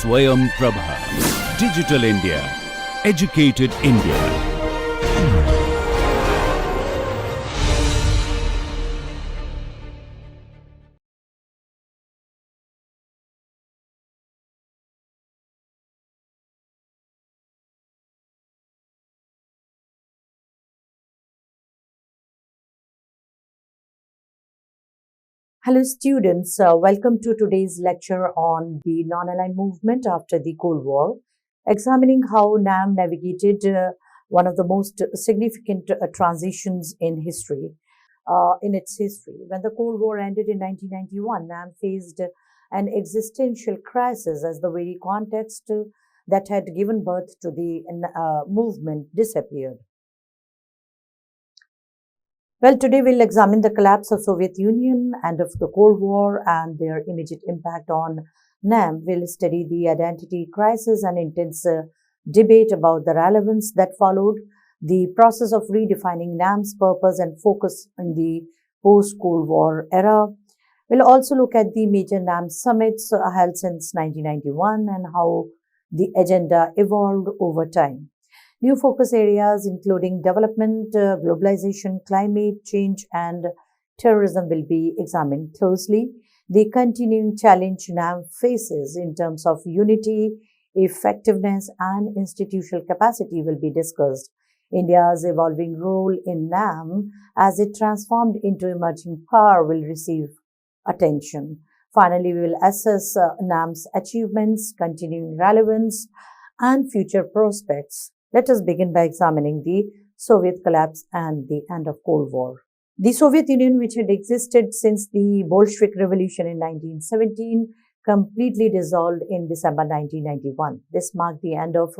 Swayam Prabha. Digital India. Educated India. Hello students, welcome to today's lecture on the non-aligned movement after the Cold War, examining how NAM navigated one of the most significant transitions in history, in its history. When the Cold War ended in 1991, NAM faced an existential crisis as the very context that had given birth to the movement disappeared. Well, today we'll examine the collapse of Soviet Union and of the Cold War and their immediate impact on NAM. We'll study the identity crisis and intense debate about the relevance that followed, the process of redefining NAM's purpose and focus in the post-Cold War era. We'll also look at the major NAM summits held since 1991 and how the agenda evolved over time. New focus areas including development, globalization, climate change, and terrorism will be examined closely. The continuing challenge NAM faces in terms of unity, effectiveness, and institutional capacity will be discussed. India's evolving role in NAM as it transformed into emerging power will receive attention. Finally, we will assess NAM's achievements, continuing relevance, and future prospects. Let us begin by examining the Soviet collapse and the end of Cold War. The Soviet Union, which had existed since the Bolshevik Revolution in 1917, completely dissolved in December 1991. This marked the end of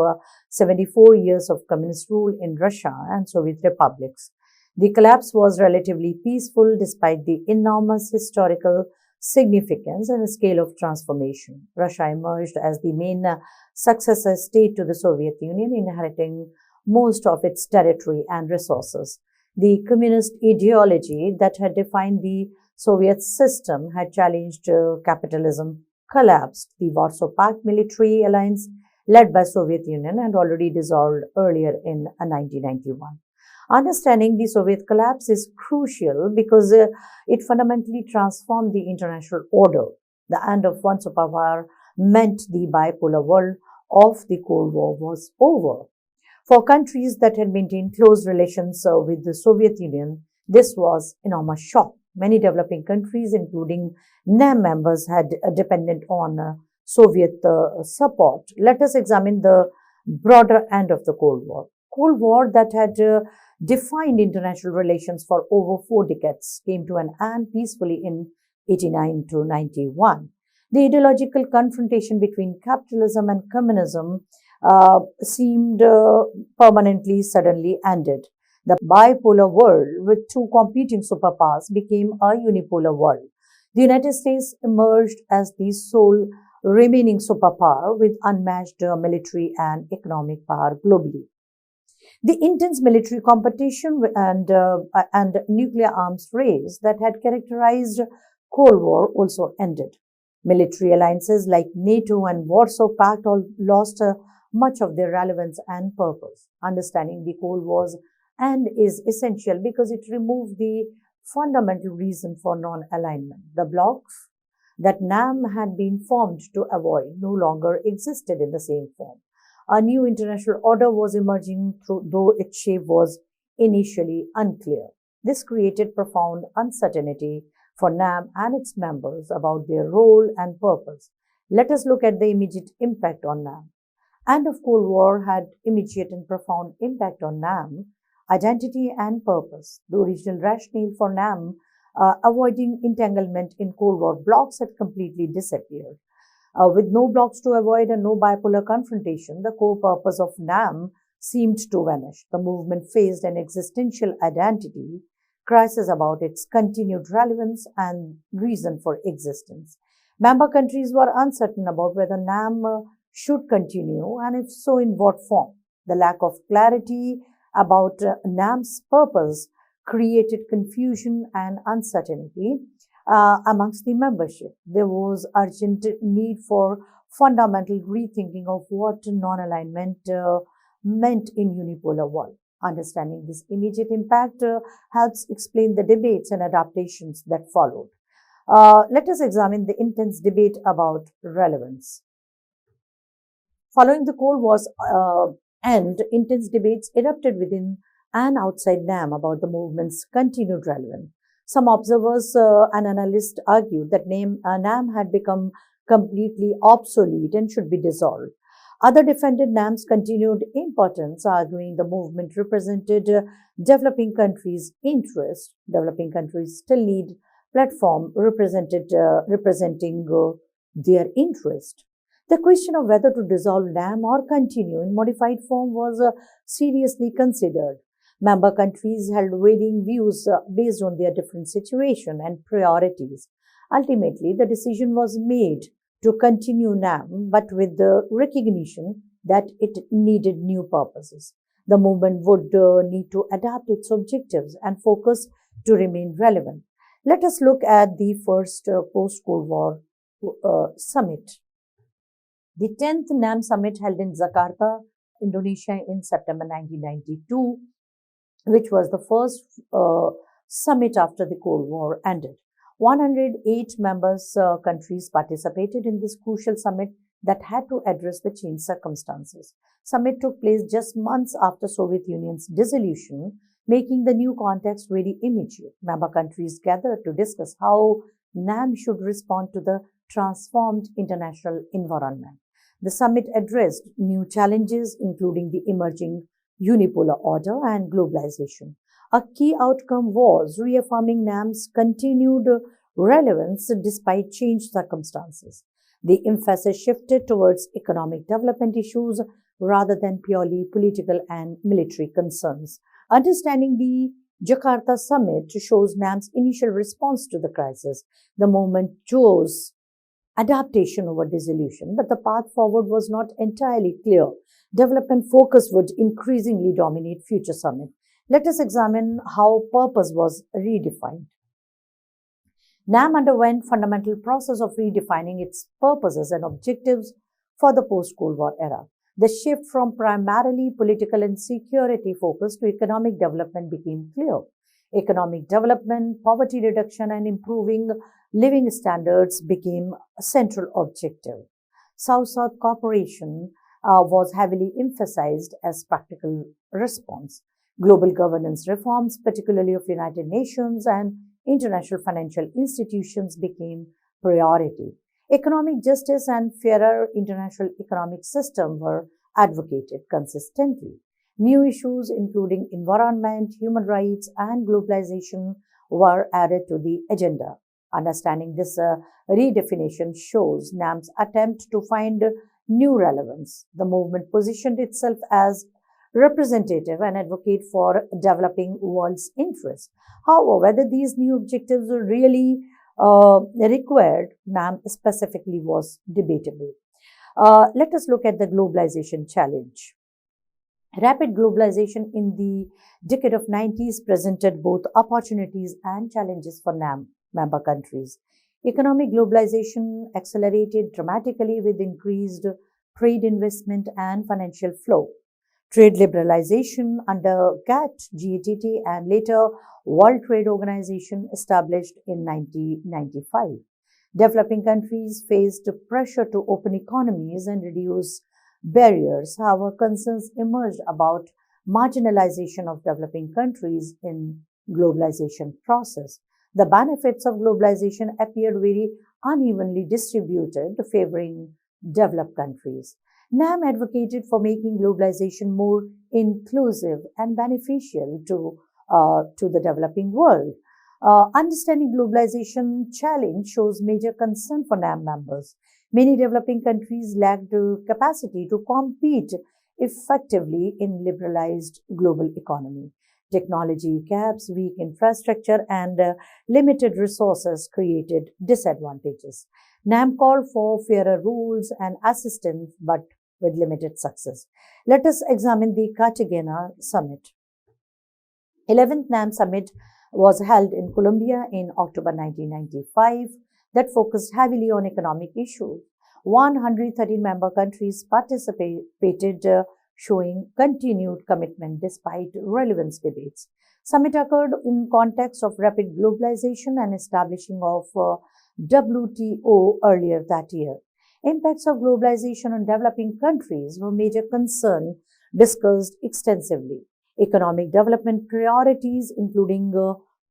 74 years of communist rule in Russia and Soviet republics. The collapse was relatively peaceful despite the enormous historical significance and scale of transformation. Russia emerged as the main successor state to the Soviet Union, inheriting most of its territory and resources. The communist ideology that had defined the Soviet system had challenged capitalism, collapsed. The Warsaw Pact military alliance led by Soviet Union had already dissolved earlier in 1991. Understanding the Soviet collapse is crucial because it fundamentally transformed the international order. The end of one superpower meant the bipolar world of the Cold War was over. For countries that had maintained close relations with the Soviet Union, this was an enormous shock. Many developing countries, including NAM members, had depended on Soviet support. Let us examine the broader end of the Cold War. Cold War that had defined international relations for over 4 decades came to an end peacefully in 89 to 91. The ideological confrontation between capitalism and communism seemed permanently suddenly ended. The bipolar world with 2 competing superpowers became a unipolar world. The United States emerged as the sole remaining superpower with unmatched military and economic power globally. The intense military competition and nuclear arms race that had characterized Cold War also ended. Military alliances like NATO and Warsaw Pact all lost much of their relevance and purpose. Understanding the Cold War's end is essential because it removed the fundamental reason for non-alignment. The blocs that NAM had been formed to avoid no longer existed in the same form. A new international order was emerging, though its shape was initially unclear. This created profound uncertainty for NAM and its members about their role and purpose. Let us look at the immediate impact on NAM. End of Cold War had immediate and profound impact on NAM, identity and purpose. The original rationale for NAM avoiding entanglement in Cold War blocs had completely disappeared. With no blocs to avoid and no bipolar confrontation, the core purpose of NAM seemed to vanish. The movement faced an existential identity crisis about its continued relevance and reason for existence. Member countries were uncertain about whether NAM should continue and if so, in what form. The lack of clarity about NAM's purpose created confusion and uncertainty amongst the membership. There was urgent need for fundamental rethinking of what non-alignment meant in unipolar world. Understanding this immediate impact helps explain the debates and adaptations that followed. Let us examine the intense debate about relevance. Following the Cold War's end, intense debates erupted within and outside NAM about the movement's continued relevance. Some observers and analysts argued that NAM had become completely obsolete and should be dissolved. Other defended NAM's continued importance, arguing the movement represented developing countries' interests. Developing countries still need platform representing their interest. The question of whether to dissolve NAM or continue in modified form was seriously considered. Member countries held varying views based on their different situation and priorities. Ultimately, the decision was made to continue NAM, but with the recognition that it needed new purposes. The movement would need to adapt its objectives and focus to remain relevant. Let us look at the first post-Cold War summit. The 10th NAM summit held in Jakarta, Indonesia in September 1992, which was the first summit after the Cold War ended. 108 members countries participated in this crucial summit that had to address the changed circumstances. Summit took place just months after Soviet Union's dissolution, making the new context very immediate. Member countries gathered to discuss how NAM should respond to the transformed international environment. The summit addressed new challenges, including the emerging unipolar order and globalization. A key outcome was reaffirming NAM's continued relevance despite changed circumstances. The emphasis shifted towards economic development issues rather than purely political and military concerns. Understanding the Jakarta summit shows NAM's initial response to the crisis. The movement chose adaptation over dissolution, but the path forward was not entirely clear. Development focus would increasingly dominate future summits. Let us examine how purpose was redefined. NAM underwent fundamental process of redefining its purposes and objectives for the post-Cold War era. The shift from primarily political and security focus to economic development became clear. Economic development, poverty reduction, and improving living standards became a central objective. South-South cooperation was heavily emphasized as practical response. Global governance reforms, particularly of United Nations and international financial institutions, became priority. Economic justice and fairer international economic system were advocated consistently. New issues including environment, human rights, and globalization were added to the agenda. Understanding this redefinition shows NAM's attempt to find new relevance. The movement positioned itself as representative and advocate for developing world's interests. However, whether these new objectives were really required, NAM specifically was debatable. Let us look at the globalization challenge. Rapid globalization in the decade of 90s presented both opportunities and challenges for NAM member countries. Economic globalization accelerated dramatically with increased trade investment and financial flow. Trade liberalization under GATT, GATT, and later World Trade Organization established in 1995. Developing countries faced pressure to open economies and reduce barriers. However, concerns emerged about marginalization of developing countries in globalization process. The benefits of globalization appeared very unevenly distributed, favoring developed countries. NAM advocated for making globalization more inclusive and beneficial to the developing world. Understanding globalization challenge shows major concern for NAM members. Many developing countries lacked the capacity to compete effectively in liberalized global economy. Technology gaps, weak infrastructure, and limited resources created disadvantages. NAM called for fairer rules and assistance, but with limited success. Let us examine the Cartagena Summit. 11th NAM Summit was held in Colombia in October 1995 that focused heavily on economic issues. 113 member countries participated, showing continued commitment despite relevance debates. Summit occurred in context of rapid globalization and establishing of WTO earlier that year. Impacts of globalization on developing countries were major concern discussed extensively. Economic development priorities, including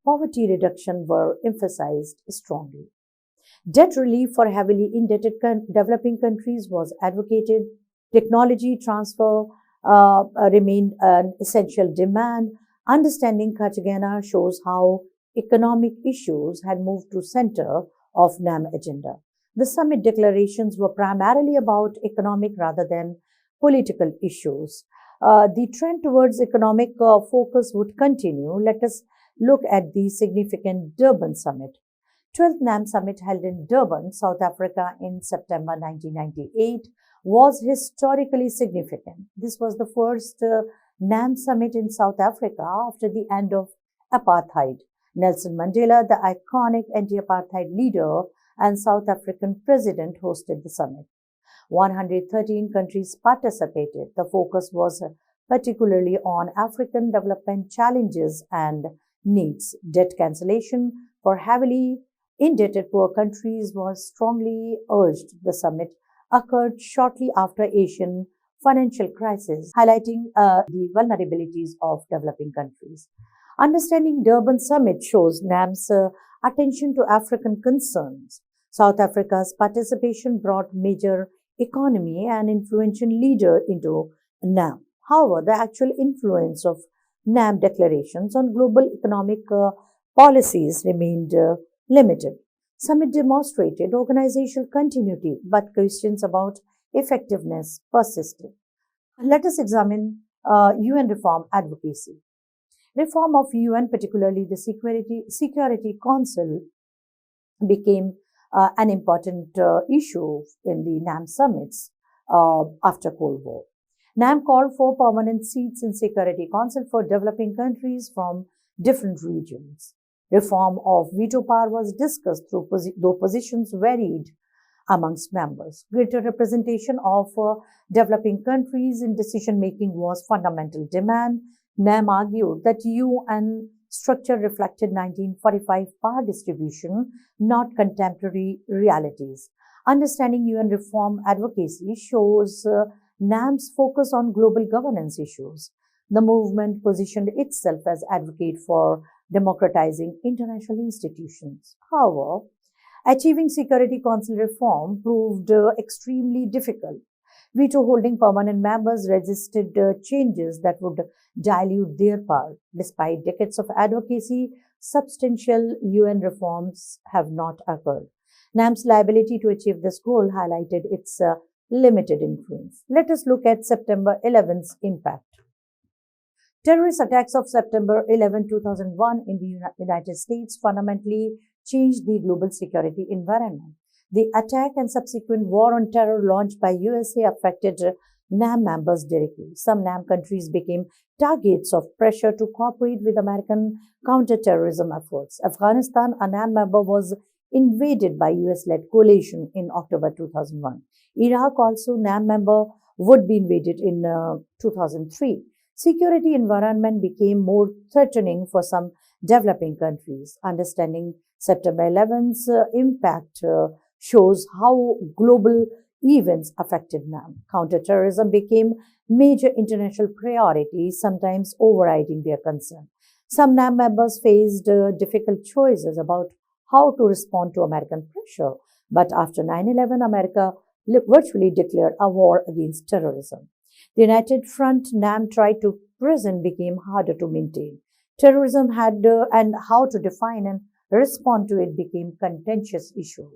poverty reduction, were emphasized strongly. Debt relief for heavily indebted developing countries was advocated. Technology transfer remained an essential demand. Understanding Cartagena shows how economic issues had moved to center of NAM agenda. The summit declarations were primarily about economic rather than political issues. The trend towards economic focus would continue. Let us look at the significant Durban Summit. 12th NAM Summit held in Durban, South Africa in September 1998 was historically significant. This was the first NAM Summit in South Africa after the end of apartheid. Nelson Mandela, the iconic anti-apartheid leader and South African president, hosted the summit. 113 countries participated. The focus was particularly on African development challenges and needs. Debt cancellation for heavily indebted poor countries was strongly urged. The summit occurred shortly after Asian financial crisis, highlighting the vulnerabilities of developing countries. Understanding Durban Summit shows NAM's attention to African concerns. South Africa's participation brought major economy and influential leader into NAM. However, the actual influence of NAM declarations on global economic policies remained limited. Summit demonstrated organizational continuity, but questions about effectiveness persisted. Let us examine UN reform advocacy. Reform of UN, particularly the Security Council, became an important issue in the NAM summits after Cold War. NAM called for permanent seats in Security Council for developing countries from different regions. Reform of veto power was discussed, though positions varied amongst members. Greater representation of developing countries in decision-making was fundamental demand. NAM argued that UN structure reflected 1945 power distribution, not contemporary realities. Understanding UN reform advocacy shows NAM's focus on global governance issues. The movement positioned itself as advocate for democratizing international institutions. However, achieving Security Council reform proved extremely difficult. Veto holding permanent members resisted changes that would dilute their power. Despite decades of advocacy, substantial UN reforms have not occurred. NAM's liability to achieve this goal highlighted its limited influence. Let us look at September 11's impact. Terrorist attacks of September 11, 2001 in the United States fundamentally changed the global security environment. The attack and subsequent war on terror launched by USA affected NAM members directly. Some NAM countries became targets of pressure to cooperate with American counterterrorism efforts. Afghanistan, a NAM member, was invaded by US-led coalition in October 2001. Iraq, also NAM member, would be invaded in 2003. Security environment became more threatening for some developing countries. Understanding September 11's impact shows how global events affected NAM. Counterterrorism became major international priorities, sometimes overriding their concern. Some NAM members faced difficult choices about how to respond to American pressure. But after 9/11, America virtually declared a war against terrorism. The United Front NAM tried to present became harder to maintain. Terrorism had and how to define and respond to it became contentious issue.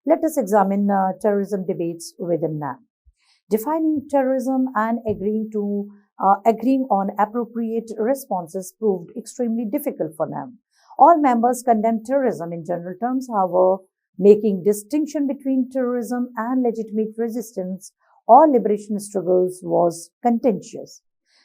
Let us examine terrorism debates within NAM. Defining terrorism and agreeing on appropriate responses proved extremely difficult for NAM. All members condemned terrorism in general terms, however, making distinction between terrorism and legitimate resistance or liberation struggles was contentious.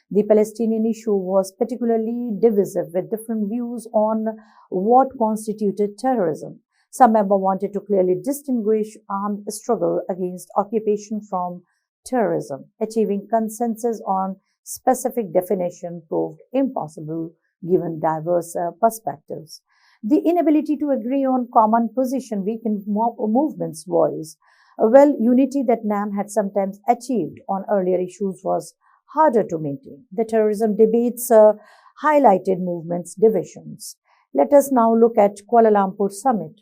The Palestinian issue was particularly divisive, with different views on what constituted terrorism. Some members wanted to clearly distinguish armed struggle against occupation from terrorism. Achieving consensus on specific definition proved impossible given diverse perspectives. The inability to agree on common position weakened movement's voice. Unity that NAM had sometimes achieved on earlier issues was harder to maintain. The terrorism debates highlighted movement's divisions. Let us now look at Kuala Lumpur Summit.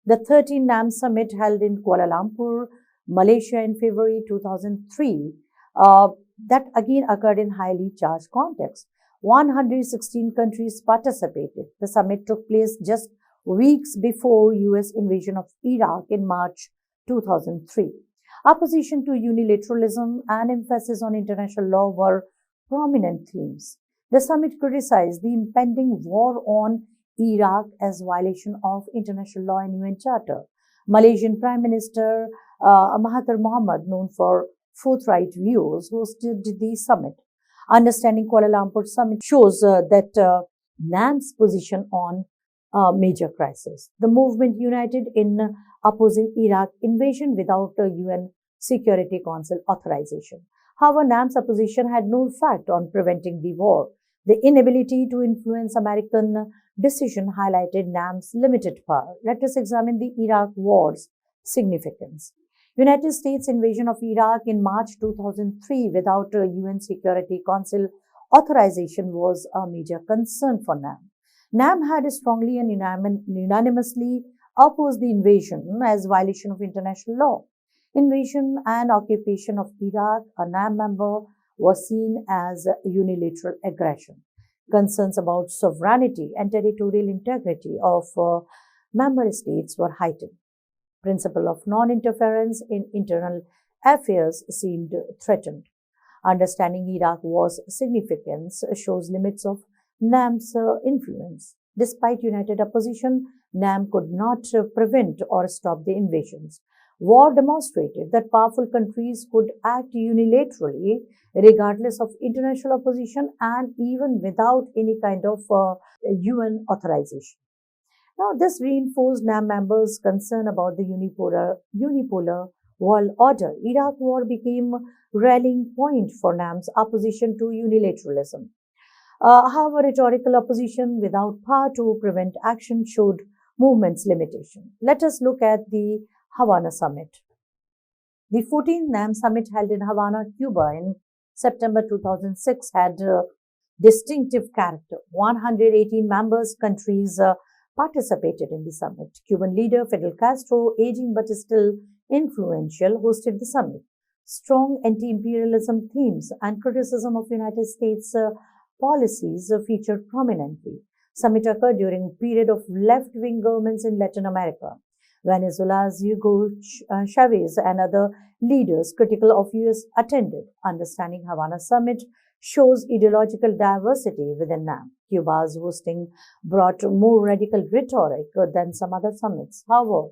The 13th NAM Summit held in Kuala Lumpur, Malaysia in February 2003, that again occurred in highly charged context. 116 countries participated. The summit took place just weeks before US invasion of Iraq in March 2003. Opposition to unilateralism and emphasis on international law were prominent themes. The summit criticized the impending war on Iraq as violation of international law and UN Charter. Malaysian Prime Minister Mahathir Mohamad, known for forthright views, hosted the summit. Understanding Kuala Lumpur Summit shows that NAM's position on major crisis. The movement united in opposing Iraq invasion without a UN Security Council authorization. However, NAM's opposition had no effect on preventing the war. The inability to influence American decision highlighted NAM's limited power. Let us examine the Iraq war's significance. United States invasion of Iraq in March 2003 without a UN Security Council authorization was a major concern for NAM. NAM had strongly and unanimously opposed the invasion as violation of international law. Invasion and occupation of Iraq, a NAM member, was seen as unilateral aggression. Concerns about sovereignty and territorial integrity of member states were heightened. Principle of non-interference in internal affairs seemed threatened. Understanding Iraq war's significance shows limits of NAM's influence. Despite united opposition, NAM could not prevent or stop the invasions. War demonstrated that powerful countries could act unilaterally regardless of international opposition and even without any kind of UN authorization. Now, this reinforced NAM members' concern about the unipolar world order. Iraq war became rallying point for NAM's opposition to unilateralism. However, rhetorical opposition without power to prevent action showed movement's limitation. Let us look at the Havana Summit. The 14th NAM Summit held in Havana, Cuba in September 2006 had a distinctive character. 118 members countries participated in the summit. Cuban leader Fidel Castro, aging but still influential, hosted the summit. Strong anti-imperialism themes and criticism of United States policies featured prominently. Summit occurred during a period of left-wing governments in Latin America. Venezuela's Hugo Chavez and other leaders critical of US attended. Understanding Havana Summit shows ideological diversity within NAM. Cuba's hosting brought more radical rhetoric than some other summits. However,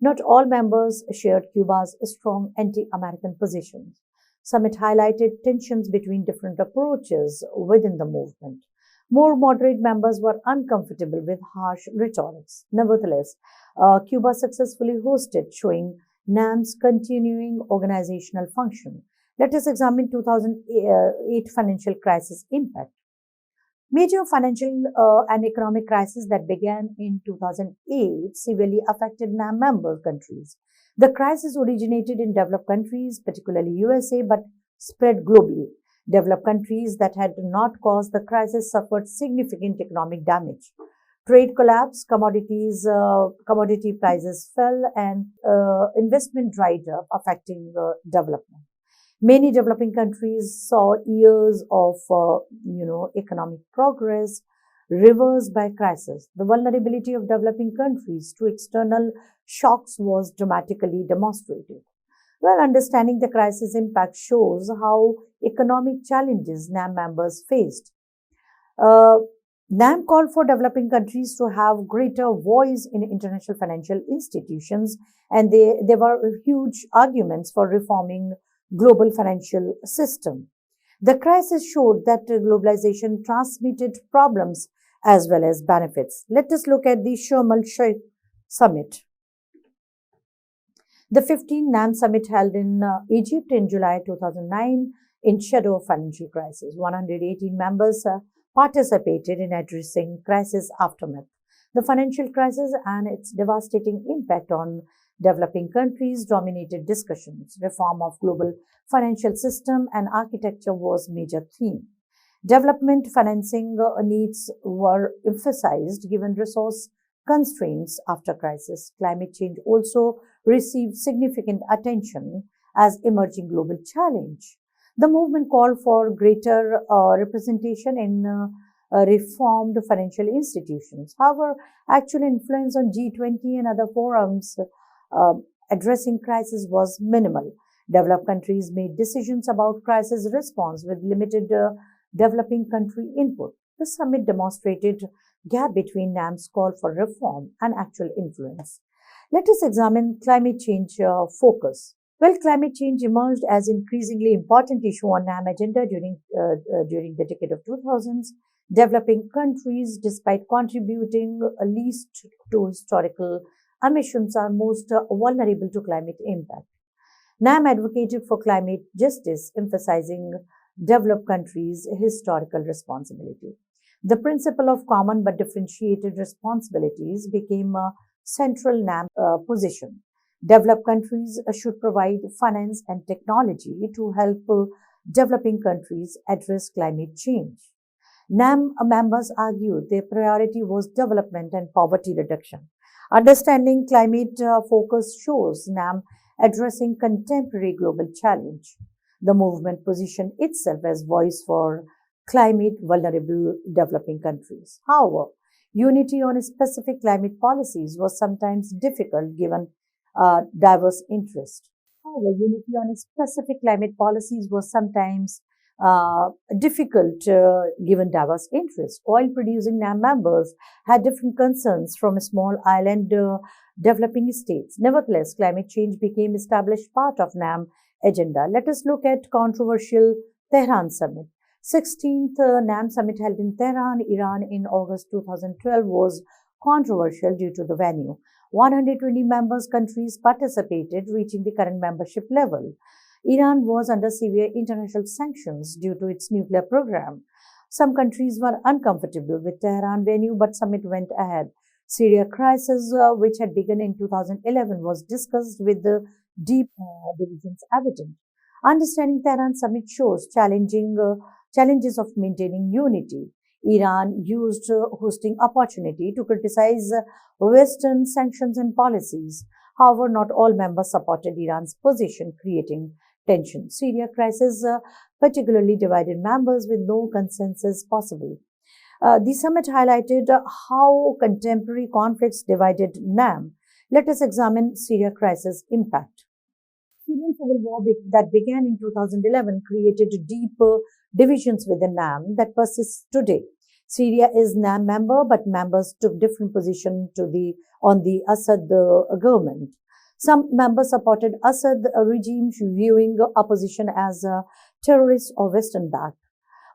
not all members shared Cuba's strong anti-American positions. Summit highlighted tensions between different approaches within the movement. More moderate members were uncomfortable with harsh rhetorics. Nevertheless, Cuba successfully hosted, showing NAM's continuing organizational function. Let us examine 2008 financial crisis impact. Major financial and economic crisis that began in 2008 severely affected NAM member countries. The crisis originated in developed countries, particularly USA, but spread globally. Developed countries that had not caused the crisis suffered significant economic damage. Trade collapsed, commodity prices fell, and investment dried up, affecting development. Many developing countries saw years of, economic progress reversed by crisis. The vulnerability of developing countries to external shocks was dramatically demonstrated. Well, understanding the crisis impact shows how economic challenges NAM members faced. NAM called for developing countries to have greater voice in international financial institutions, and there were huge arguments for reforming global financial system. The crisis showed that globalization transmitted problems as well as benefits. Let us look at the Sharm el-Sheikh Summit. The 15th NAM Summit held in Egypt in July 2009 in shadow of financial crisis. 118 members participated in addressing crisis aftermath, the financial crisis and its devastating impact on developing countries dominated discussions. Reform of global financial system and architecture was major theme. Development financing needs were emphasized given resource constraints after crisis. Climate change also received significant attention as emerging global challenge. The movement called for greater representation in reformed financial institutions. However, actual influence on G20 and other forums addressing crisis was minimal. Developed countries made decisions about crisis response with limited developing country input. The summit demonstrated gap between NAM's call for reform and actual influence. Let us examine climate change focus. Well, climate change emerged as increasingly important issue on NAM agenda during the decade of 2000s. Developing countries, despite contributing least to historical emissions, are most vulnerable to climate impact. NAM advocated for climate justice, emphasizing developed countries' historical responsibility. The principle of common but differentiated responsibilities became a central NAM position. Developed countries should provide finance and technology to help developing countries address climate change. NAM members argued their priority was development and poverty reduction. Understanding climate focus shows NAM addressing contemporary global challenge. The movement positioned itself as voice for climate vulnerable developing countries. However, unity on specific climate policies was sometimes difficult given diverse interests. However, unity on specific climate policies was sometimes difficult given diverse interests. Oil-producing NAM members had different concerns from small island developing states. Nevertheless, climate change became established part of NAM agenda. Let us look at controversial Tehran Summit. 16th NAM Summit held in Tehran, Iran in August 2012 was controversial due to the venue. 120 members countries participated, reaching the current membership level. Iran was under severe international sanctions due to its nuclear program. Some countries were uncomfortable with Tehran venue, but summit went ahead. Syria crisis, which had begun in 2011, was discussed with the deep divisions evident. Understanding Tehran summit shows challenges of maintaining unity. Iran used hosting opportunity to criticize Western sanctions and policies. However, not all members supported Iran's position, creating tension. Syria crisis particularly divided members with no consensus possible. The summit highlighted how contemporary conflicts divided NAM. Let us examine Syria crisis impact. Syrian civil war that began in 2011 created deep divisions within NAM that persist today. Syria is NAM member, but members took different positions on the Assad government. Some members supported Assad regime, viewing opposition as terrorist or Western-backed.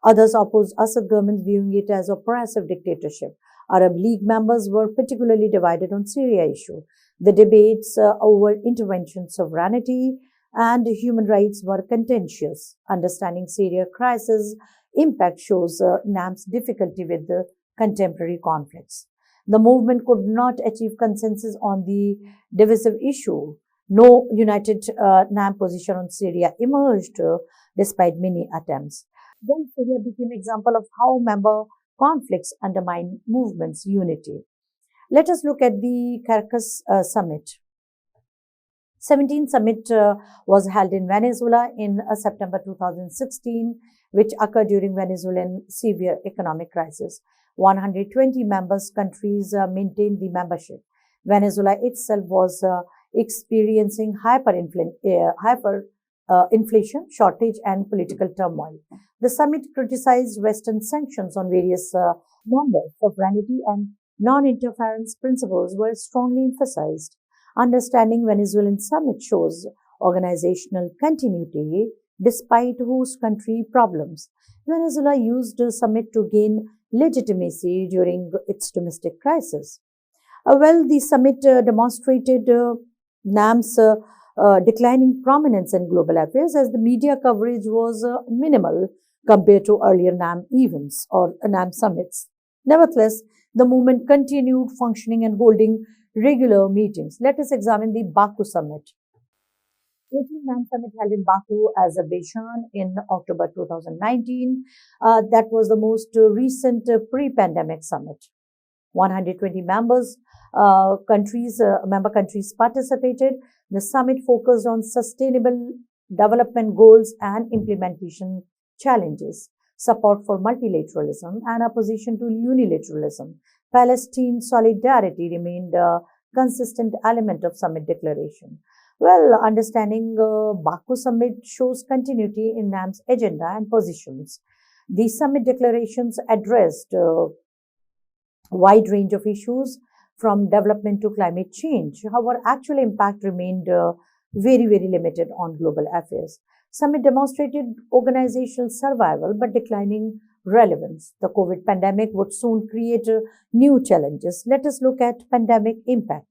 Others opposed Assad government, viewing it as oppressive dictatorship. Arab League members were particularly divided on Syria issue. The debates over intervention, sovereignty, and human rights were contentious. Understanding Syria crisis impact shows NAM's difficulty with the contemporary conflicts. The movement could not achieve consensus on the divisive issue. No united NAM position on Syria emerged despite many attempts. Then Syria became an example of how member conflicts undermine movements' unity. Let us look at the Caracas Summit. 17th Summit was held in Venezuela in September 2016, which occurred during Venezuelan severe economic crisis. 120 members countries maintained the membership. Venezuela itself was experiencing inflation, shortage, and political turmoil. The summit criticized Western sanctions on various members. Sovereignty and non-interference principles were strongly emphasized. Understanding Venezuelan summit shows organizational continuity despite host country problems. Venezuela used the summit to gain legitimacy during its domestic crisis. The summit demonstrated NAM's declining prominence in global affairs as the media coverage was minimal compared to earlier NAM events or NAM summits. Nevertheless, the movement continued functioning and holding regular meetings. Let us examine the Baku summit. 18th NAM summit held in Baku, Azerbaijan in October 2019. That was the most recent pre-pandemic summit. 120 member countries participated. The summit focused on sustainable development goals and implementation challenges, support for multilateralism and opposition to unilateralism. Palestine solidarity remained a consistent element of summit declaration. Understanding Baku summit shows continuity in NAM's agenda and positions. The summit declarations addressed wide range of issues from development to climate change. However, actual impact remained very limited on global affairs. Summit demonstrated organizational survival but declining relevance. The COVID pandemic would soon create new challenges. Let us look at pandemic impact.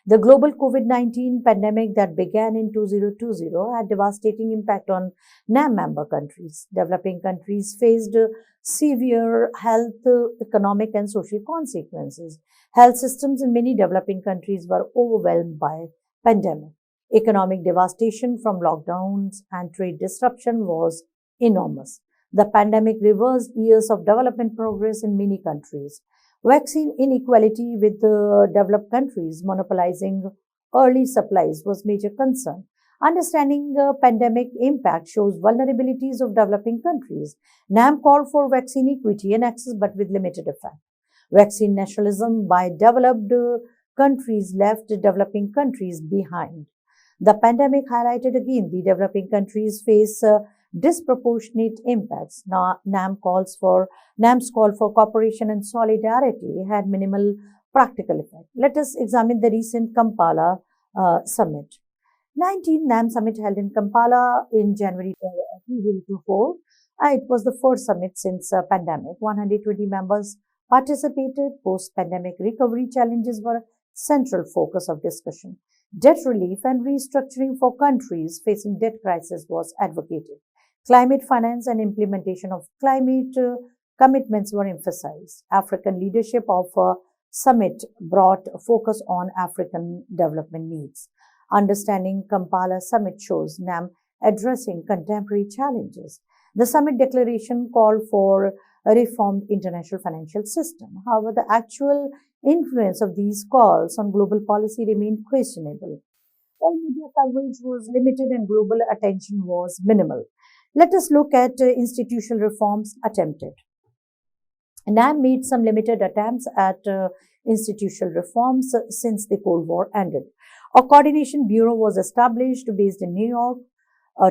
The global COVID-19 pandemic that began in 2020 had devastating impact on NAM member countries. Developing countries faced severe health, economic and social consequences. Health systems in many developing countries were overwhelmed by pandemic. Economic devastation from lockdowns and trade disruption was enormous. The pandemic reversed years of development progress in many countries. Vaccine inequality with the developed countries monopolizing early supplies was major concern. Understanding pandemic impact shows vulnerabilities of developing countries. NAM called for vaccine equity and access but with limited effect. Vaccine nationalism by developed countries left developing countries behind. The pandemic highlighted again the developing countries face disproportionate impacts. Now, NAM's call for cooperation and solidarity had minimal practical effect. Let us examine the recent Kampala summit. 19th NAM summit held in Kampala in January 2024. It was the first summit since pandemic. 120 members participated. Post-pandemic recovery challenges were central focus of discussion. Debt relief and restructuring for countries facing debt crisis was advocated. Climate finance and implementation of climate commitments were emphasized. African leadership of summit brought focus on African development needs. Understanding Kampala summit shows NAM addressing contemporary challenges. The summit declaration called for a reformed international financial system. However, the actual influence of these calls on global policy remained questionable. While media coverage was limited and global attention was minimal. Let us look at institutional reforms attempted. NAM made some limited attempts at institutional reforms since the Cold War ended. A coordination bureau was established based in New York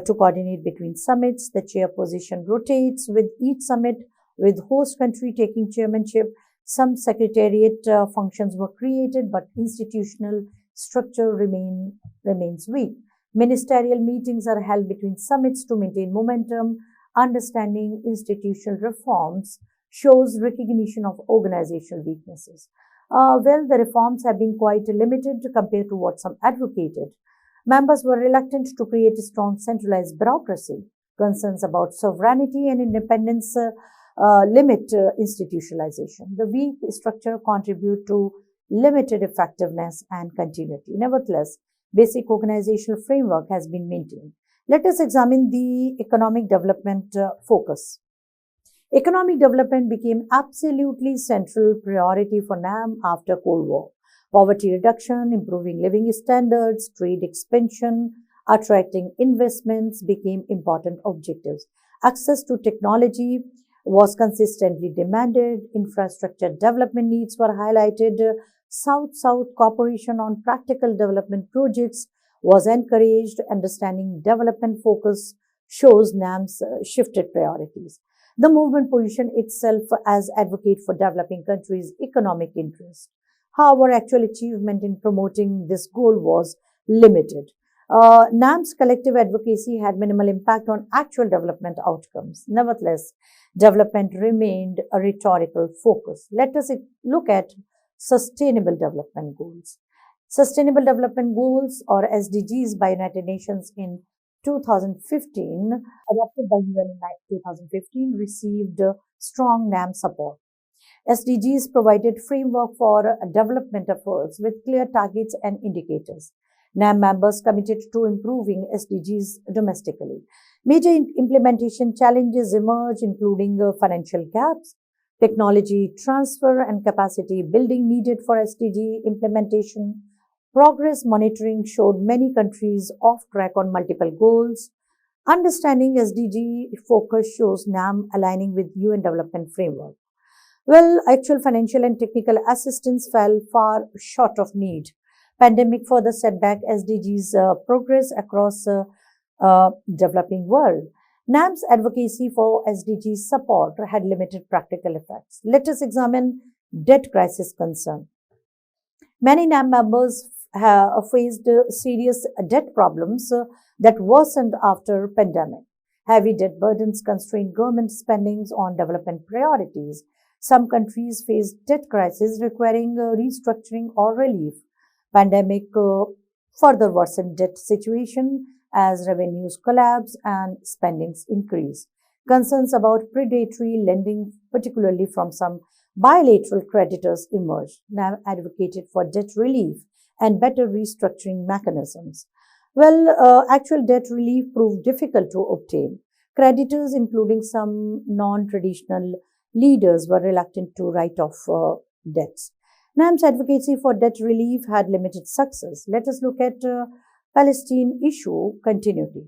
to coordinate between summits. The chair position rotates with each summit, with host country taking chairmanship. Some secretariat functions were created, but institutional structure remains weak. Ministerial meetings are held between summits to maintain momentum. Understanding institutional reforms shows recognition of organizational weaknesses. The reforms have been quite limited compared to what some advocated. Members were reluctant to create a strong centralized bureaucracy. Concerns about sovereignty and independence limit institutionalization. The weak structure contribute to limited effectiveness and continuity. Nevertheless, basic organizational framework has been maintained. Let us examine the economic development focus. Economic development became absolutely central priority for NAM after Cold War. Poverty reduction, improving living standards, trade expansion, attracting investments became important objectives. Access to technology was consistently demanded. Infrastructure development needs were highlighted. South-South cooperation on practical development projects was encouraged. Understanding development focus shows NAM's shifted priorities. The movement positioned itself as advocate for developing countries' economic interests. However, actual achievement in promoting this goal was limited. NAM's collective advocacy had minimal impact on actual development outcomes. Nevertheless, development remained a rhetorical focus. Let us look at Sustainable Development Goals. Sustainable Development Goals, or SDGs, by United Nations in 2015, adopted by UN in 2015, received strong NAM support. SDGs provided framework for development efforts with clear targets and indicators. NAM members committed to improving SDGs domestically. Major implementation challenges emerge, including financial gaps, technology transfer and capacity building needed for SDG implementation. Progress monitoring showed many countries off track on multiple goals. Understanding SDG focus shows NAM aligning with UN Development Framework. Well, actual financial and technical assistance fell far short of need. Pandemic further set back SDGs progress across developing world. NAM's advocacy for SDG support had limited practical effects. Let us examine debt crisis concern. Many NAM members faced serious debt problems that worsened after pandemic. Heavy debt burdens constrained government spendings on development priorities. Some countries faced debt crises requiring restructuring or relief. Pandemic further worsened debt situation as revenues collapse and spendings increase. Concerns about predatory lending, particularly from some bilateral creditors, emerged. NAM advocated for debt relief and better restructuring mechanisms. Well, actual debt relief proved difficult to obtain. Creditors, including some non-traditional leaders, were reluctant to write off debts. NAM's advocacy for debt relief had limited success. Let us look at Palestine issue continuity.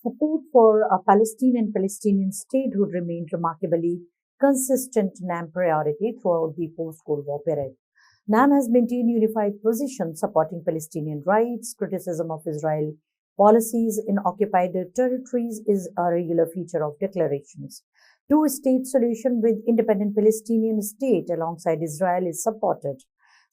Support for Palestine and Palestinian statehood remained remarkably consistent NAM priority throughout the post-Cold War period. NAM has maintained unified position supporting Palestinian rights. Criticism of Israel policies in occupied territories is a regular feature of declarations. Two-state solution with independent Palestinian state alongside Israel is supported.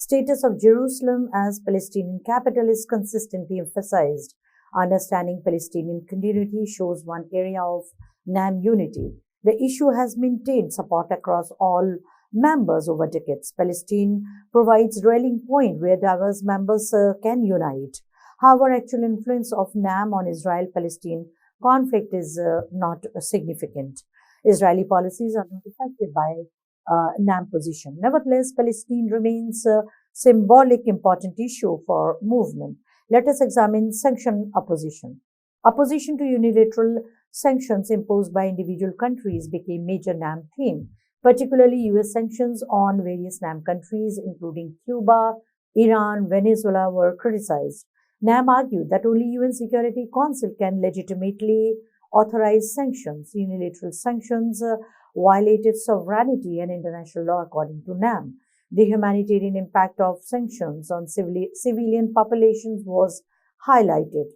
Status of Jerusalem as Palestinian capital is consistently emphasized. Understanding Palestinian continuity shows one area of NAM unity. The issue has maintained support across all members over decades. Palestine provides rallying point where diverse members can unite. However, actual influence of NAM on Israel-Palestine conflict is not significant. Israeli policies are not affected by NAM position. Nevertheless, Palestine remains a symbolic important issue for movement. Let us examine sanction opposition. Opposition to unilateral sanctions imposed by individual countries became major NAM theme. Particularly, US sanctions on various NAM countries, including Cuba, Iran, Venezuela, were criticized. NAM argued that only UN Security Council can legitimately authorize sanctions. Unilateral sanctions violated sovereignty and international law, according to NAM. The humanitarian impact of sanctions on civilian populations was highlighted.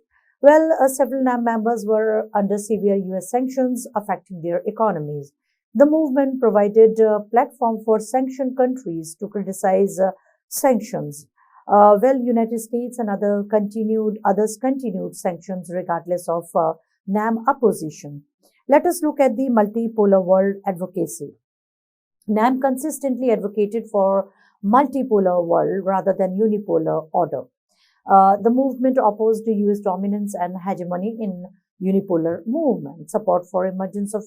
Well, several NAM members were under severe US sanctions affecting their economies. The movement provided a platform for sanctioned countries to criticize sanctions. United States and others continued sanctions regardless of NAM opposition. Let us look at the multipolar world advocacy. NAM consistently advocated for multipolar world rather than unipolar order. The movement opposed the US dominance and hegemony in unipolar movement. Support for emergence of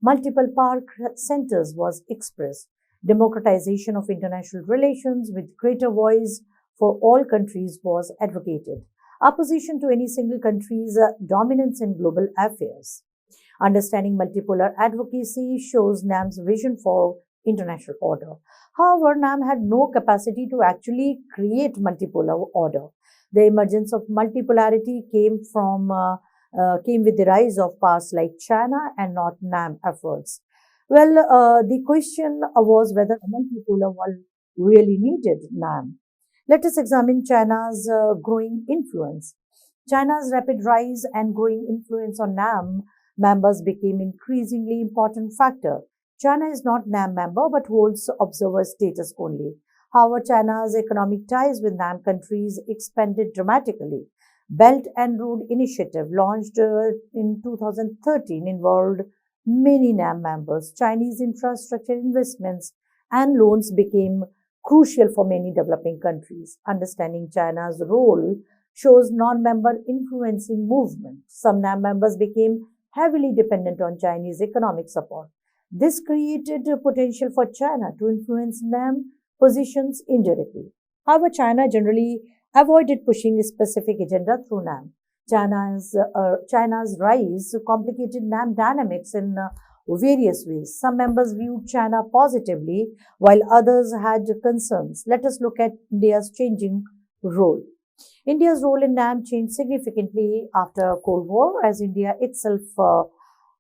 multiple power centers was expressed. Democratization of international relations with greater voice for all countries was advocated. Opposition to any single country's dominance in global affairs. Understanding multipolar advocacy shows NAM's vision for international order. However, NAM had no capacity to actually create multipolar order. The emergence of multipolarity came with the rise of powers like China and not NAM efforts. Well, the question was whether a multipolar world really needed NAM. Let us examine China's growing influence. China's rapid rise and growing influence on NAM members became increasingly important factor. China is not NAM member but holds observer status only. However, China's economic ties with NAM countries expanded dramatically. Belt and Road Initiative, launched in 2013, involved many NAM members. Chinese infrastructure investments and loans became crucial for many developing countries. Understanding China's role shows non-member influencing movement. Some members became heavily dependent on Chinese economic support. This created a potential for China to influence NAM positions indirectly. However, China generally avoided pushing a specific agenda through NAM. China's rise complicated NAM dynamics in various ways. Some members viewed China positively, while others had concerns. Let us look at India's changing role. India's role in NAM changed significantly after Cold War, as India itself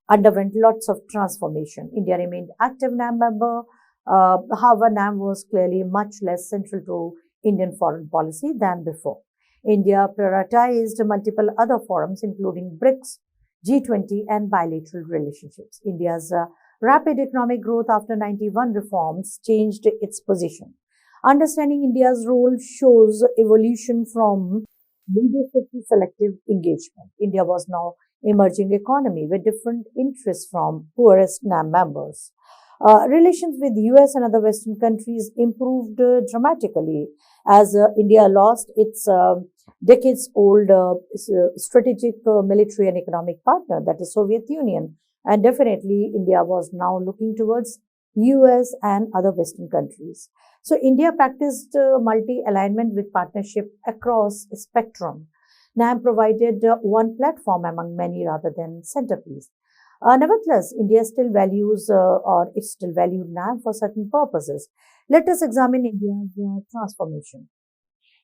underwent lots of transformation. India remained active NAM member. However, NAM was clearly much less central to Indian foreign policy than before. India prioritized multiple other forums, including BRICS, G20, and bilateral relationships. India's rapid economic growth after 91 reforms changed its position. Understanding India's role shows evolution from leadership to selective engagement. India was now emerging economy with different interests from poorest NAM members. Relations with US and other Western countries improved dramatically as India lost its decades-old strategic military and economic partner, that is Soviet Union. And definitely India was now looking towards US and other Western countries. So India practiced multi-alignment with partnership across a spectrum. NAM provided one platform among many rather than centerpiece. Nevertheless, India still values or it still valued NAM for certain purposes. Let us examine India's transformation.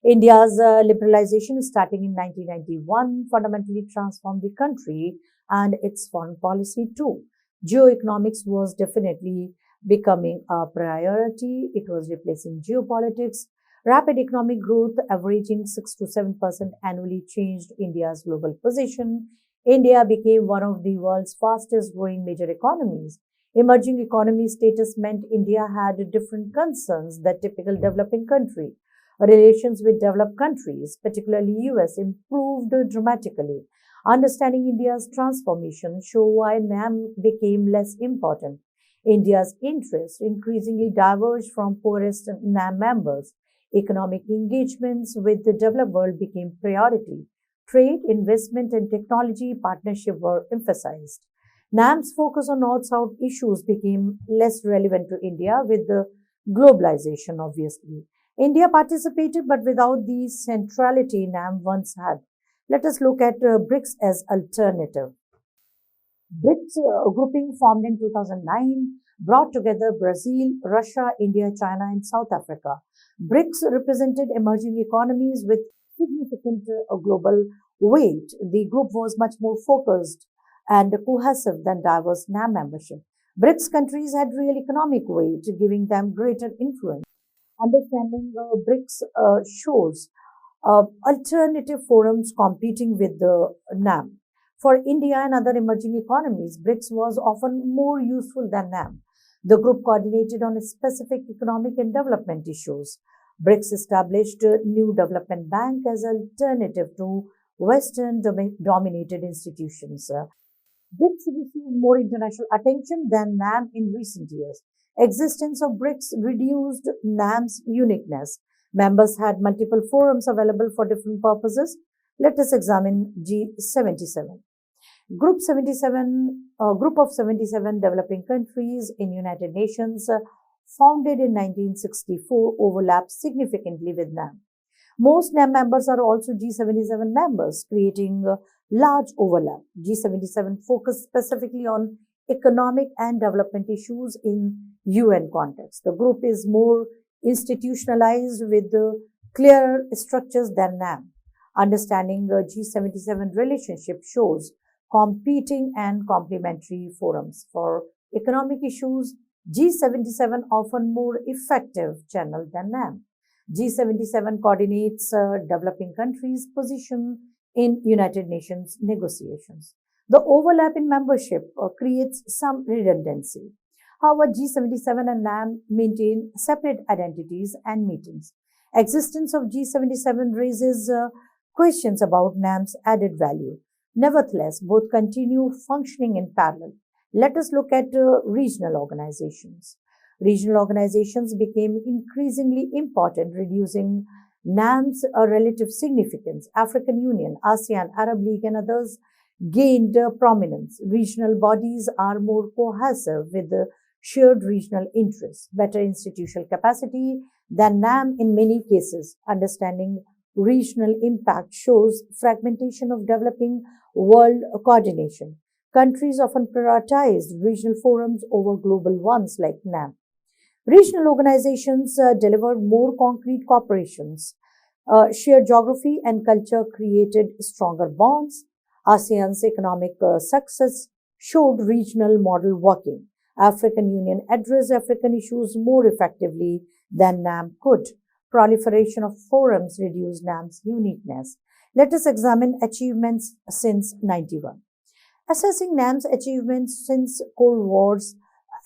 India's liberalization starting in 1991 fundamentally transformed the country and its foreign policy too. Geoeconomics was definitely becoming a priority. It was replacing geopolitics. Rapid economic growth, averaging 6 to 7% annually, changed India's global position. India became one of the world's fastest growing major economies. Emerging economy status meant India had different concerns that typical developing country. Relations with developed countries, particularly US, improved dramatically. Understanding India's transformation show why NAM became less important. India's interests increasingly diverged from poorest NAM members. Economic engagements with the developed world became priority. Trade, investment, and technology partnership were emphasized. NAM's focus on North-South issues became less relevant to India with the globalization, obviously. India participated, but without the centrality NAM once had. Let us look at BRICS as alternative. BRICS grouping formed in 2009 brought together Brazil, Russia, India, China, and South Africa. BRICS represented emerging economies with significant global weight. The group was much more focused and cohesive than diverse NAM membership. BRICS countries had real economic weight, giving them greater influence. Understanding BRICS shows alternative forums competing with the NAM. For India and other emerging economies, BRICS was often more useful than NAM. The group coordinated on specific economic and development issues. BRICS established a new development bank as an alternative to Western dominated institutions. BRICS received more international attention than NAM in recent years. Existence of BRICS reduced NAM's uniqueness. Members had multiple forums available for different purposes. Let us examine G77. Group of 77 developing countries in United Nations, founded in 1964, overlaps significantly with NAM. Most NAM members are also G77 members, creating a large overlap. G77 focus specifically on economic and development issues in UN context. The group is more institutionalized with clearer structures than NAM. Understanding the G77 relationship shows competing and complementary forums. For economic issues, G77 often more effective channel than NAM. G77 coordinates developing countries' position in United Nations negotiations. The overlap in membership creates some redundancy. However, G77 and NAM maintain separate identities and meetings. Existence of G77 raises questions about NAM's added value. Nevertheless, both continue functioning in parallel. Let us look at regional organizations. Regional organizations became increasingly important, reducing NAM's relative significance. African Union, ASEAN, Arab League, and others gained prominence. Regional bodies are more cohesive with the shared regional interests, better institutional capacity than NAM in many cases. Understanding regional impact shows fragmentation of developing world coordination. Countries often prioritize regional forums over global ones like NAM. Regional organizations delivered more concrete cooperations. Shared geography and culture created stronger bonds. ASEAN's economic success showed regional model working. African Union addressed African issues more effectively than NAM could. Proliferation of forums reduced NAM's uniqueness. Let us examine achievements since 91. Assessing NAM's achievements since Cold Wars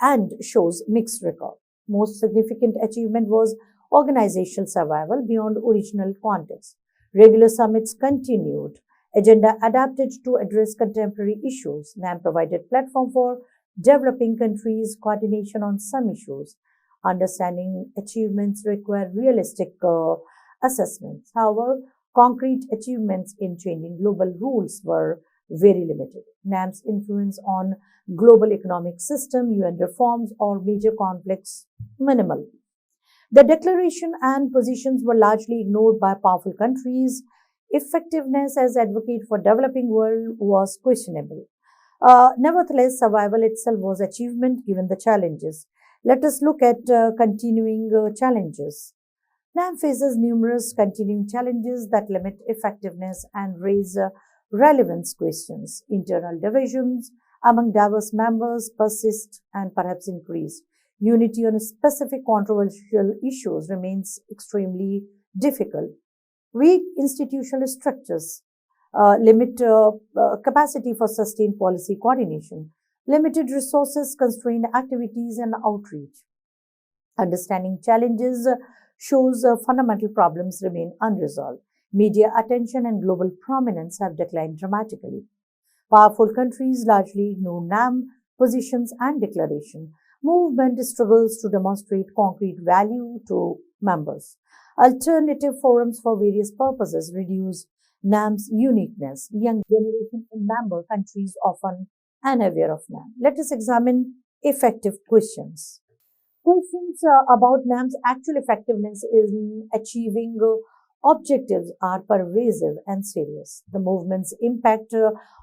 and shows mixed record. Most significant achievement was organizational survival beyond original context. Regular summits continued. Agenda adapted to address contemporary issues. NAM provided platform for developing countries' coordination on some issues. Understanding achievements require realistic assessments. However, concrete achievements in changing global rules were very limited. NAM's influence on global economic system, UN reforms, or major conflicts minimal. The declaration and positions were largely ignored by powerful countries. Effectiveness as advocate for developing world was questionable. Nevertheless, survival itself was achievement given the challenges. Let us look at continuing challenges. NAM faces numerous continuing challenges that limit effectiveness and raise relevance questions. Internal divisions among diverse members persist and perhaps increase. Unity on specific controversial issues remains extremely difficult. Weak institutional structures limit capacity for sustained policy coordination. Limited resources constrain activities and outreach. Understanding challenges shows fundamental problems remain unresolved. Media attention and global prominence have declined dramatically. Powerful countries largely ignore NAM positions and declaration. Movement struggles to demonstrate concrete value to members. Alternative forums for various purposes reduce NAM's uniqueness. Young generation in member countries often unaware of NAM. Let us examine effective questions. Questions about NAM's actual effectiveness in achieving objectives are pervasive and serious. The movement's impact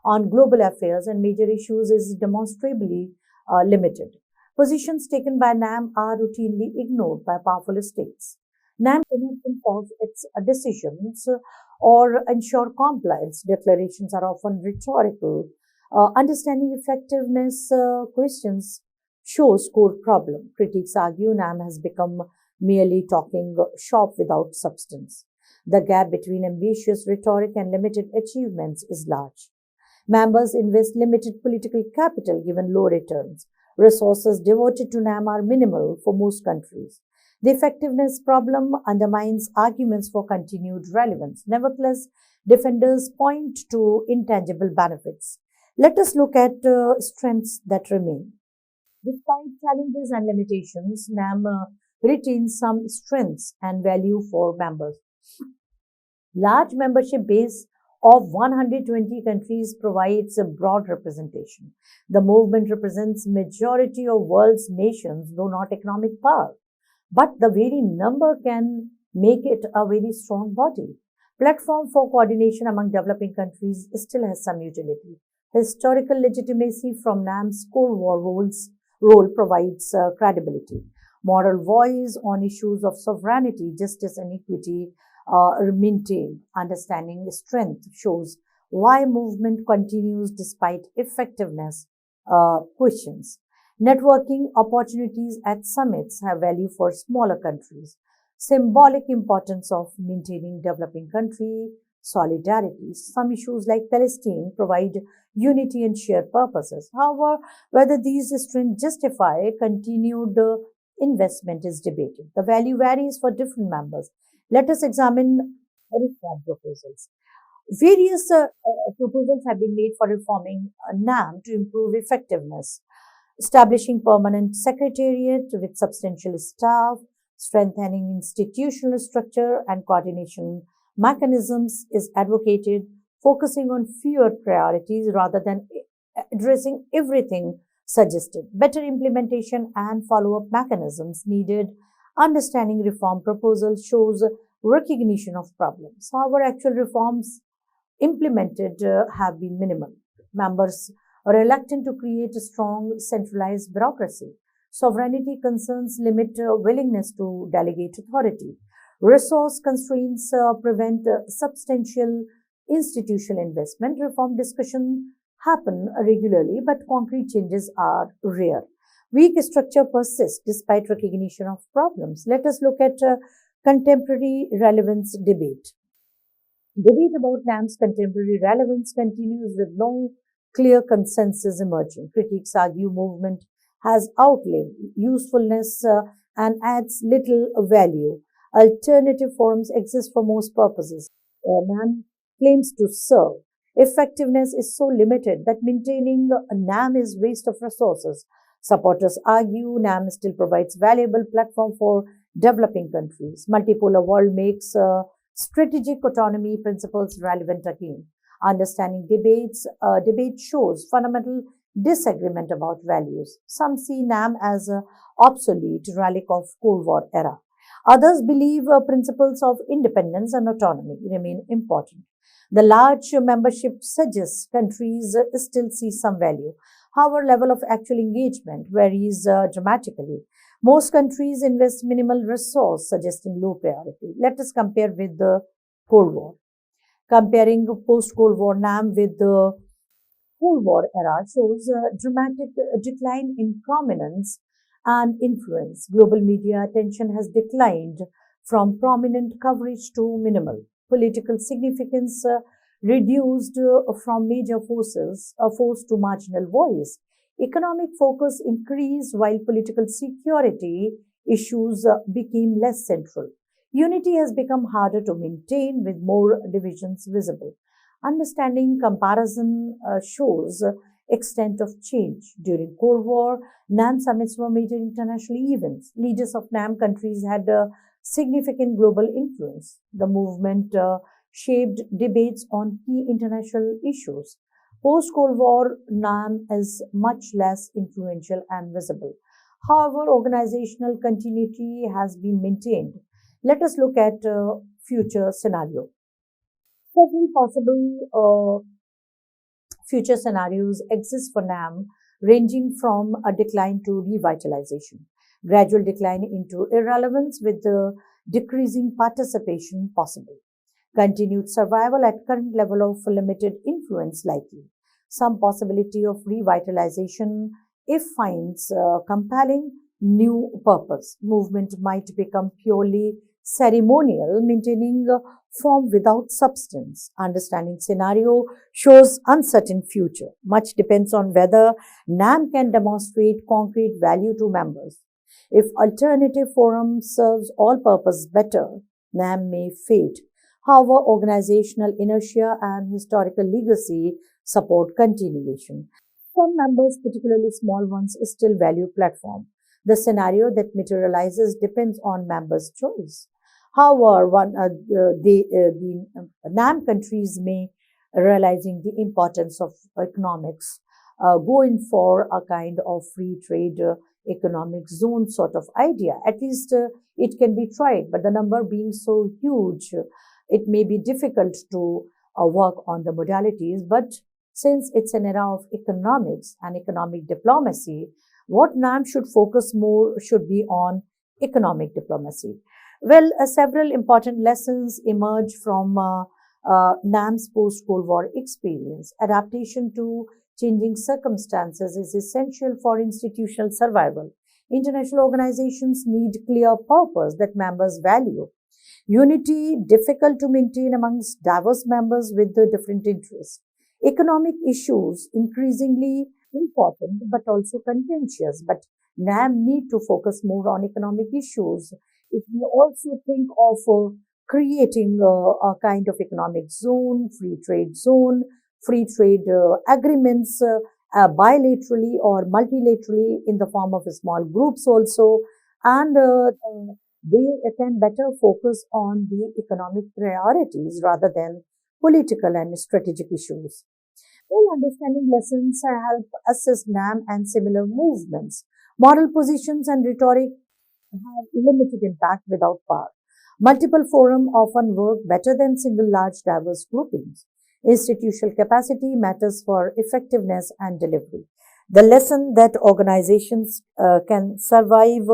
on global affairs and major issues is demonstrably limited. Positions taken by NAM are routinely ignored by powerful states. NAM cannot enforce its decisions or ensure compliance. Declarations are often rhetorical. Understanding effectiveness questions shows core problem. Critics argue NAM has become merely talking shop without substance. The gap between ambitious rhetoric and limited achievements is large. Members invest limited political capital given low returns. Resources devoted to NAM are minimal for most countries. The effectiveness problem undermines arguments for continued relevance. Nevertheless, defenders point to intangible benefits. Let us look at strengths that remain. Despite challenges and limitations, NAM retains some strengths and value for members. Large membership base of 120 countries provides a broad representation. The movement represents majority of world's nations, though not economic power. But the very number can make it a very strong body. Platform for coordination among developing countries still has some utility. Historical legitimacy from NAM's Cold War role provides credibility. Moral voice on issues of sovereignty, justice, and equity are maintained. Understanding strength shows why movement continues despite effectiveness questions. Networking opportunities at summits have value for smaller countries. Symbolic importance of maintaining developing country solidarity. Some issues like Palestine provide unity and shared purposes. However, whether these strengths justify continued investment is debated. The value varies for different members. Let us examine reform proposals. Various proposals have been made for reforming NAM to improve effectiveness. establishing permanent secretariat with substantial staff, strengthening institutional structure and coordination mechanisms is advocated, focusing on fewer priorities rather than addressing everything suggested. Better implementation and follow-up mechanisms needed. Understanding reform proposals shows recognition of problems. However, actual reforms implemented have been minimal. Members are reluctant to create a strong centralized bureaucracy. Sovereignty concerns limit willingness to delegate authority. Resource constraints prevent substantial institutional investment. Reform discussion happen regularly, but concrete changes are rare. Weak structure persists despite recognition of problems. Let us look at contemporary relevance debate. Debate about NAM's contemporary relevance continues with no clear consensus emerging. Critics argue movement has outlived usefulness and adds little value. Alternative forms exist for most purposes. NAM claims to serve. Effectiveness is so limited that maintaining a NAM is waste of resources. Supporters argue NAM still provides valuable platform for developing countries. Multipolar world makes strategic autonomy principles relevant again. Understanding debate shows fundamental disagreement about values. Some see NAM as an obsolete relic of Cold War era. Others believe principles of independence and autonomy remain important. The large membership suggests countries still see some value. However, level of actual engagement varies dramatically. Most countries invest minimal resource, suggesting low priority. Let us compare with the Cold War. Comparing post-Cold War NAM with the Cold War era shows a dramatic decline in prominence and influence. Global media attention has declined from prominent coverage to minimal. Political significance reduced from major forces, a force to marginal voice. Economic focus increased while political security issues became less central. Unity has become harder to maintain with more divisions visible. Understanding comparison shows extent of change. During Cold War, NAM summits were major international events. Leaders of NAM countries had significant global influence. The movement shaped debates on key international issues. Post-Cold War, NAM is much less influential and visible. However, organizational continuity has been maintained. Let us look at future scenario. Several possible future scenarios exist for NAM, ranging from a decline to revitalization, gradual decline into irrelevance with the decreasing participation possible, continued survival at current level of limited influence likely, some possibility of revitalization if finds compelling new purpose. Movement might become purely ceremonial, maintaining form without substance. Understanding scenario shows uncertain future. Much depends on whether NAM can demonstrate concrete value to members. If alternative forum serves all purpose better, NAM may fade. However, organizational inertia and historical legacy support continuation. Some members, particularly small ones, still value platform. The scenario that materializes depends on members' choice. However, the NAM countries may, realizing the importance of economics, go in for a kind of free trade economic zone sort of idea. At least it can be tried, but the number being so huge, it may be difficult to work on the modalities. But since it's an era of economics and economic diplomacy, what NAM should focus more should be on economic diplomacy. Well, several important lessons emerge from NAM's post-Cold War experience. Adaptation to changing circumstances is essential for institutional survival. International organizations need clear purpose that members value. Unity difficult to maintain amongst diverse members with the different interests. Economic issues increasingly important but also contentious. But NAM need to focus more on economic issues. It will also think of creating a kind of economic zone, free trade agreements bilaterally or multilaterally in the form of small groups also, and they can better focus on the economic priorities rather than political and strategic issues. Well, understanding lessons help assess NAM and similar movements. Moral positions and rhetoric have limited impact without power. Multiple forums often work better than single large diverse groupings. Institutional capacity matters for effectiveness and delivery. The lesson that organizations can survive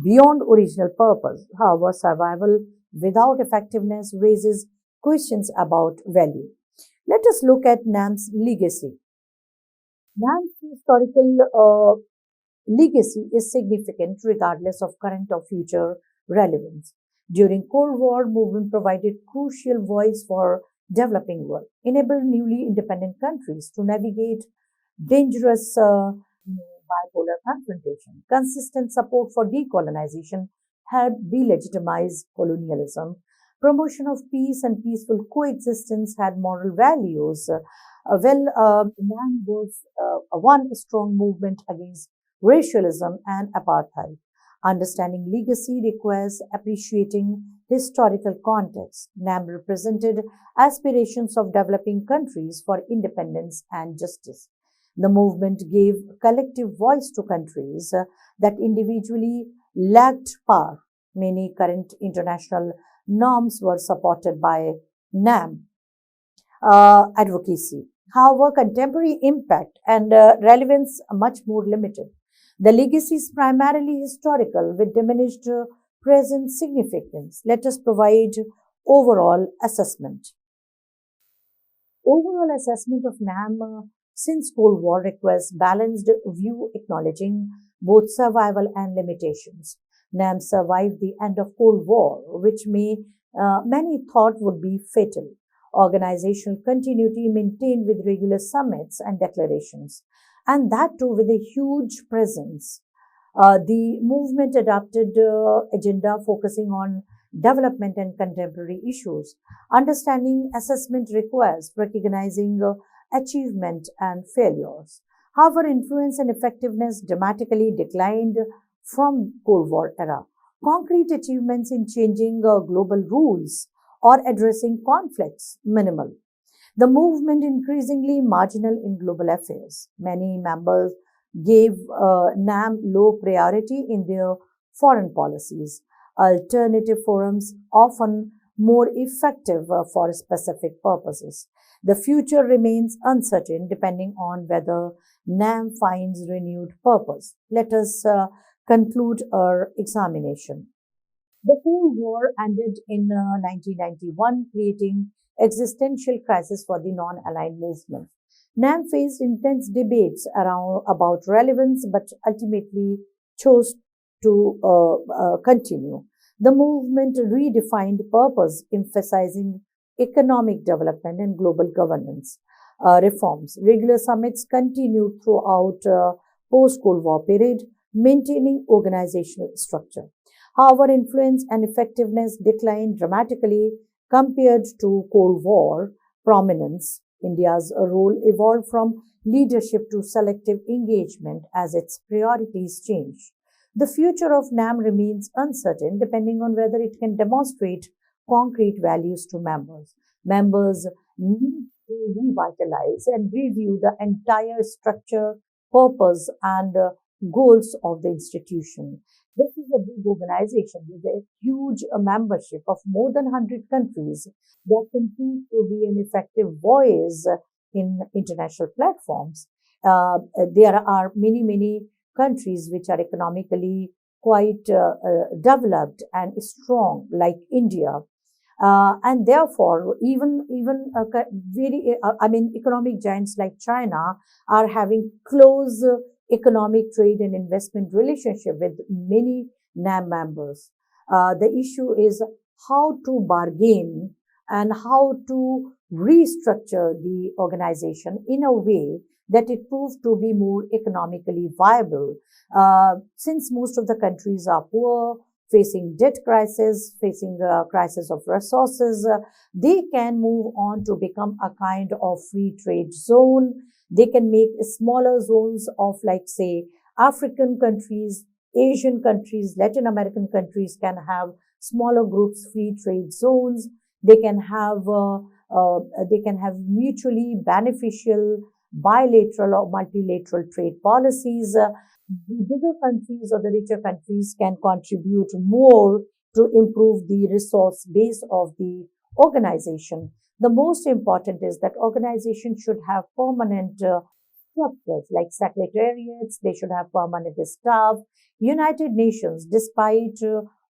beyond original purpose. However, survival without effectiveness raises questions about value. Let us look at NAM's legacy. NAM's historical legacy is significant regardless of current or future relevance. During Cold War, movement provided crucial voice for developing world, enabled newly independent countries to navigate dangerous bipolar confrontation. Consistent support for decolonization helped delegitimize colonialism. Promotion of peace and peaceful coexistence had moral values. NAM was one strong movement against racialism and apartheid. Understanding legacy requires appreciating historical context. NAM represented aspirations of developing countries for independence and justice. The movement gave collective voice to countries that individually lacked power. Many current international norms were supported by NAM advocacy. However, contemporary impact and relevance are much more limited. The legacy is primarily historical with diminished present significance. Let us provide overall assessment. Overall assessment of NAM since Cold War requires balanced view acknowledging both survival and limitations. NAM survived the end of Cold War, which many thought would be fatal. Organizational continuity maintained with regular summits and declarations, and that too with a huge presence. The movement adopted agenda focusing on development and contemporary issues. Understanding assessment requires recognizing achievement and failures. However, influence and effectiveness dramatically declined from Cold War era. Concrete achievements in changing global rules or addressing conflicts minimal. The movement increasingly marginal in global affairs. Many members gave NAM low priority in their foreign policies. Alternative forums often more effective for specific purposes. The future remains uncertain depending on whether NAM finds renewed purpose. Let us conclude our examination. The Cold War ended in 1991, creating existential crisis for the non-aligned movement. NAM faced intense debates about relevance, but ultimately chose to continue. The movement redefined purpose, emphasizing economic development and global governance reforms. Regular summits continued throughout post-Cold War period, maintaining organizational structure. However, influence and effectiveness declined dramatically compared to Cold War prominence. India's role evolved from leadership to selective engagement as its priorities changed. The future of NAM remains uncertain depending on whether it can demonstrate concrete values to members. Members need to revitalize and review the entire structure, purpose, and goals of the institution. This is a big organization with a huge membership of more than 100 countries that continue to be an effective voice in international platforms. There are many countries which are economically quite developed and strong, like India. And therefore, even economic giants like China are having close economic trade and investment relationship with many NAM members. The issue is how to bargain and how to restructure the organization in a way that it proves to be more economically viable. Since most of the countries are poor, facing debt crisis, facing a crisis of resources, they can move on to become a kind of free trade zone. They can make smaller zones of, like, say, African countries, Asian countries, Latin American countries can have smaller groups, free trade zones. They can have mutually beneficial bilateral or multilateral trade policies. The bigger countries or the richer countries can contribute more to improve the resource base of the organization. The most important is that organization should have permanent structures like secretariats. They should have permanent staff. United Nations, despite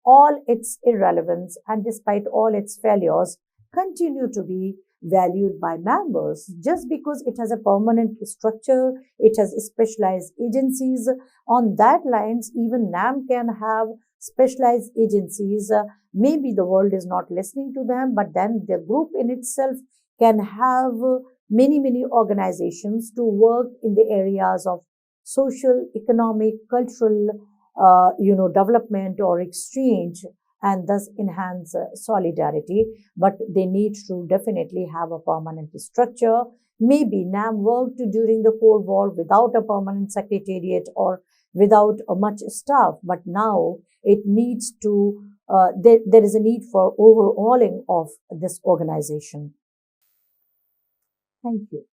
all its irrelevance and despite all its failures, continue to be valued by members. Just because it has a permanent structure, it has specialized agencies. On that lines, even NAM can have specialized agencies. Maybe the world is not listening to them, but then the group in itself can have many organizations to work in the areas of social, economic, cultural, development or exchange, and thus enhance solidarity. But they need to definitely have a permanent structure. Maybe NAM worked during the Cold War without a permanent secretariat or without much staff, but now it needs to, there is a need for overhauling of this organization. Thank you.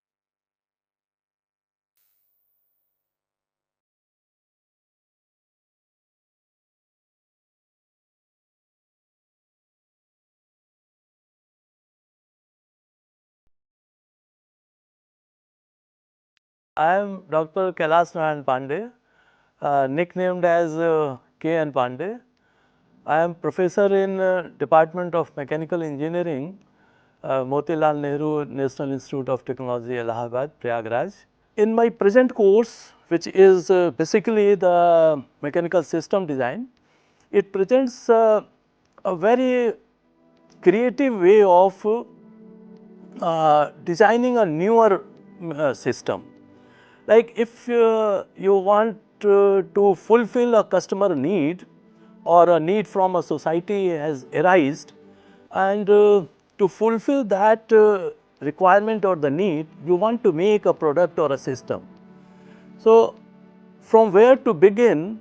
I am Dr. Kailash Narayan Pandey, nicknamed as K.N. Pandey. I am professor in Department of Mechanical Engineering, Motilal Nehru National Institute of Technology, Allahabad, Prayagraj. In my present course, which is basically the mechanical system design, it presents a very creative way of designing a newer system. Like if you want to fulfill a customer need or a need from a society has arisen, and to fulfill that requirement or the need, you want to make a product or a system. So, from where to begin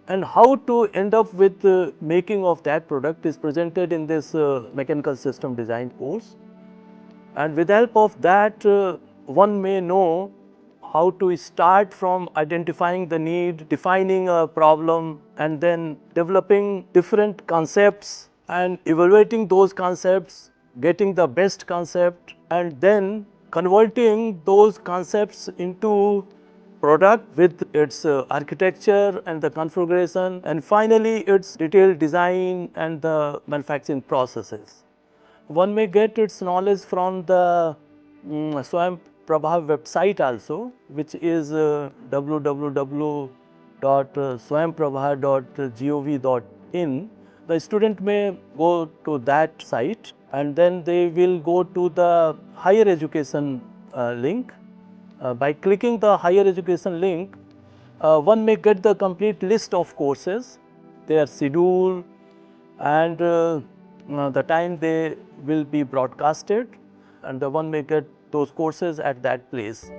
and how to end up with making of that product is presented in this mechanical system design course. And with the help of that, one may know how to start from identifying the need, defining a problem, and then developing different concepts and evaluating those concepts, getting the best concept, and then converting those concepts into product with its architecture and the configuration, and finally its detailed design and the manufacturing processes. One may get its knowledge from the Swayam Prabha website also, which is www.swayamprabha.gov.in. The student may go to that site and then they will go to the higher education link. By clicking the higher education link, one may get the complete list of courses, their schedule, and the time they will be broadcasted, and the one may get those courses at that place.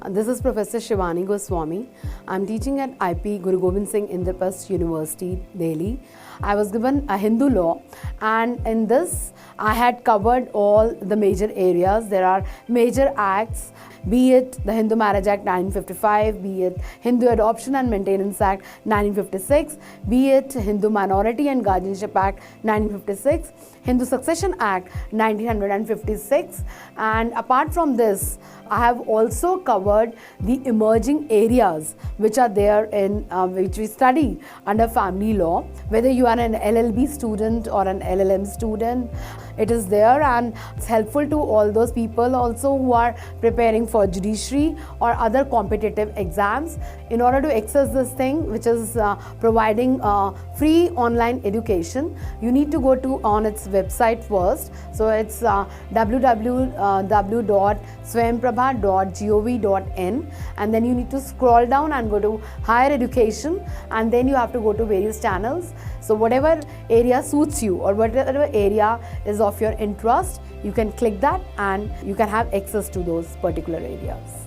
This is Professor Shivani Goswami. I am teaching at IP Guru Gobind Singh Indraprasth University, Delhi. I was given a Hindu law, and in this I had covered all the major areas. There are major acts, be it the Hindu Marriage Act 1955, be it Hindu Adoption and Maintenance Act 1956, be it Hindu Minority and Guardianship Act 1956, Hindu Succession Act 1956, and apart from this, I have also covered the emerging areas which are there in which we study under family law, whether you are an LLB student or an LLM student. It is there, and it's helpful to all those people also who are preparing for judiciary or other competitive exams. In order to access this thing, which is providing free online education, you need to go to on its website first. So it's www.swayamprabha.gov.in, and then you need to scroll down and go to higher education, and then you have to go to various channels. So whatever area suits you or whatever area is of your interest, you can click that and you can have access to those particular areas.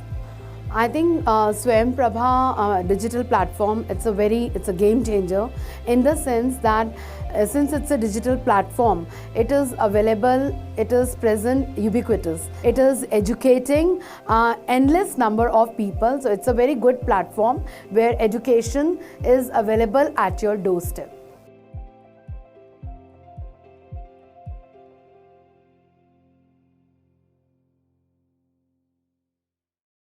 I think Swayam Prabha digital platform, it's a game changer in the sense that since it's a digital platform, it is available, it is present, ubiquitous. It is educating endless number of people. So it's a very good platform where education is available at your doorstep.